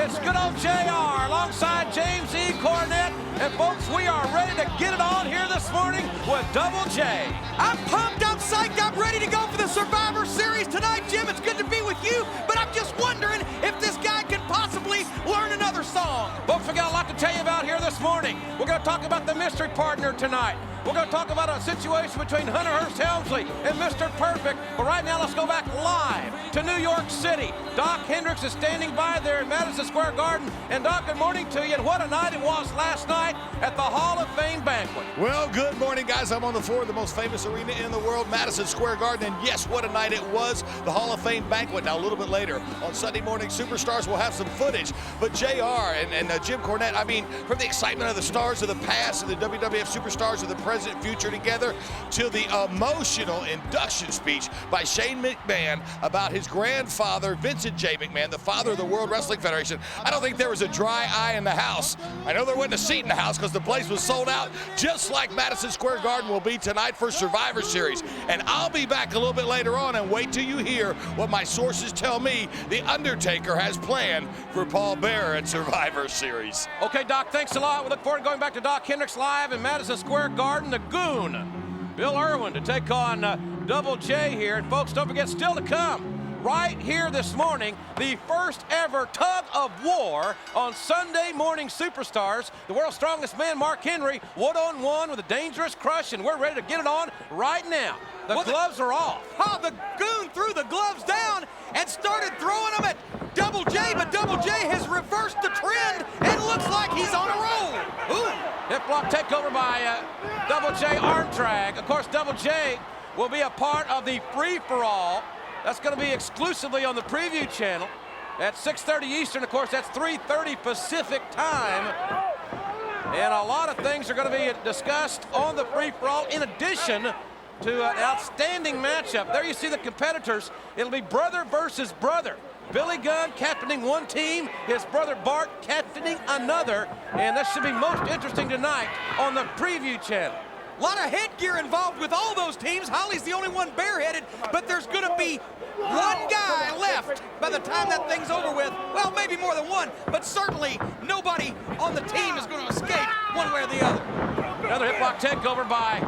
It's good old JR alongside James E. Cornette. And folks, we are ready to get it on here this morning with Double J. I'm pumped, I'm psyched, I'm ready to go for the Survivor Series tonight, Jim. It's good to be with you, but I'm just wondering if this guy can possibly learn another song. Folks, we got a lot to tell you about here this morning. We're going to talk about the mystery partner tonight. We're going to talk about a situation between Hunter Hearst Helmsley and Mr. Perfect. But right now, let's go back live to New York City. Doc Hendricks is standing by there in Madison Square Garden. And Doc, good morning to you. And what a night it was last night at the Hall of Fame banquet. Well, good morning, guys. I'm on the floor of the most famous arena in the world, Madison Square Garden. And yes, what a night it was, the Hall of Fame banquet. Now, a little bit later on Sunday Morning Superstars, we'll have some footage. But JR and Jim Cornette, I mean, from the excitement of the stars of the past and the WWF superstars of the present future together to the emotional induction speech by Shane McMahon about his grandfather, Vincent J. McMahon, the father of the World Wrestling Federation. I don't think there was a dry eye in the house. I know there wasn't a seat in the house because the place was sold out, just like Madison Square Garden will be tonight for Survivor Series. And I'll be back a little bit later on, and wait till you hear what my sources tell me The Undertaker has planned for Paul Bearer at Survivor Series. Okay, Doc, thanks a lot. We look forward to going back to Doc Hendricks live in Madison Square Garden. The Goon, Bill Irwin, to take on Double J here. And folks, don't forget, still to come, right here this morning, the first ever tug of war on Sunday Morning Superstars. The world's strongest man, Mark Henry, one-on-one with a dangerous crush, and we're ready to get it on right now. The gloves are off. Oh, the Goon threw the gloves down and started throwing them at Double J, but Double J has reversed the trend and looks like he's on a roll. Ooh. Hip block takeover by Double J arm drag. Of course, Double J will be a part of the free-for-all. That's going to be exclusively on the preview channel at 6:30 Eastern. Of course, that's 3:30 Pacific time. And a lot of things are going to be discussed on the free-for-all in addition to an outstanding matchup. There you see the competitors. It'll be brother versus brother. Billy Gunn captaining one team, his brother Bart captaining another, and that should be most interesting tonight on the preview channel. A lot of headgear involved with all those teams. Holly's the only one bareheaded, but there's going to be one guy left by the time that thing's over with. Well, maybe more than one, but certainly nobody on the team is going to escape one way or the other. Another hip lock takeover by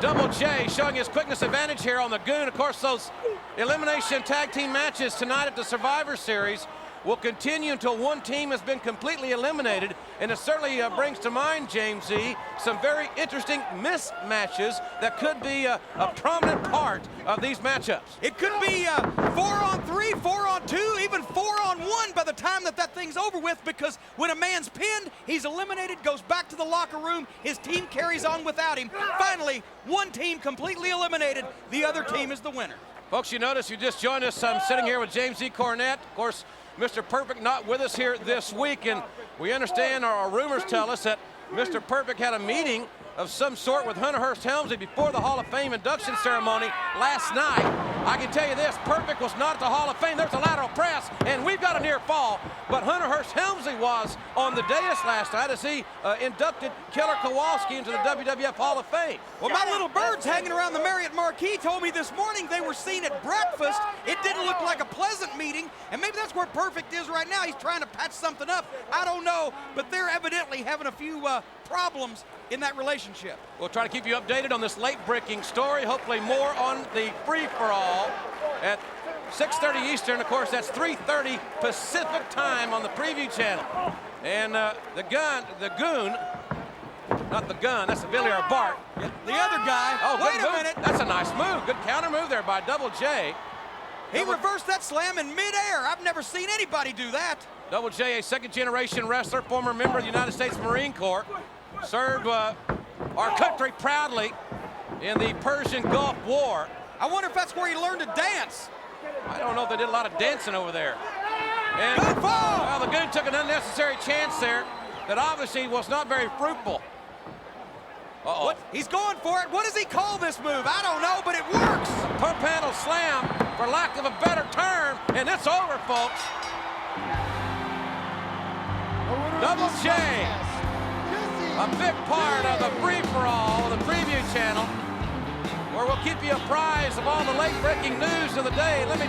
Double J, showing his quickness advantage here on the Goon. Of course, those elimination tag team matches tonight at the Survivor Series will continue until one team has been completely eliminated, and it certainly brings to mind, James E., some very interesting mismatches that could be a prominent part of these matchups. It could be 4-on-3, 4-on-2, even 4-on-1 by the time that thing's over with, because when a man's pinned, he's eliminated, goes back to the locker room, his team carries on without him. Finally, one team completely eliminated, the other team is the winner. Folks, you notice you just joined us. I'm sitting here with James E. Cornette. Of course, Mr. Perfect not with us here this week, and we understand, or our rumors tell us, that Mr. Perfect had a meeting of some sort with Hunter Hearst Helmsley before the Hall of Fame induction ceremony last night. I can tell you this, Perfect was not at the Hall of Fame. There's a lateral press, and we've got a near fall, but Hunter Hearst Helmsley was on the dais last night as he inducted Killer Kowalski into the WWF Hall of Fame. Well, my little birds hanging around the Marriott Marquis told me this morning they were seen at breakfast. It didn't look like a pleasant meeting, and maybe that's where Perfect is right now. He's trying to patch something up. I don't know, but they're evidently having a few problems in that relationship. We'll try to keep you updated on this late-breaking story. Hopefully more on the free-for-all at 6:30 Eastern. Of course, that's 3:30 Pacific time on the preview channel. And the Goon, not the Gun, that's the Billy or Bart. Yeah, the other guy. Oh, wait a minute. That's a nice move. Good counter move there by Double J. He reversed that slam in midair. I've never seen anybody do that. Double J, a second-generation wrestler, former member of the United States Marine Corps, served our country proudly in the Persian Gulf War. I wonder if that's where he learned to dance. I don't know if they did a lot of dancing over there. And, good fall! Well, the Goon took an unnecessary chance there that obviously was not very fruitful. Uh-oh. What? He's going for it. What does he call this move? I don't know, but it works. Pump handle slam, for lack of a better term, and it's over, folks. Double J, a big part of the free-for-all on the preview channel, where we'll keep you apprised of all the late-breaking news of the day. Let me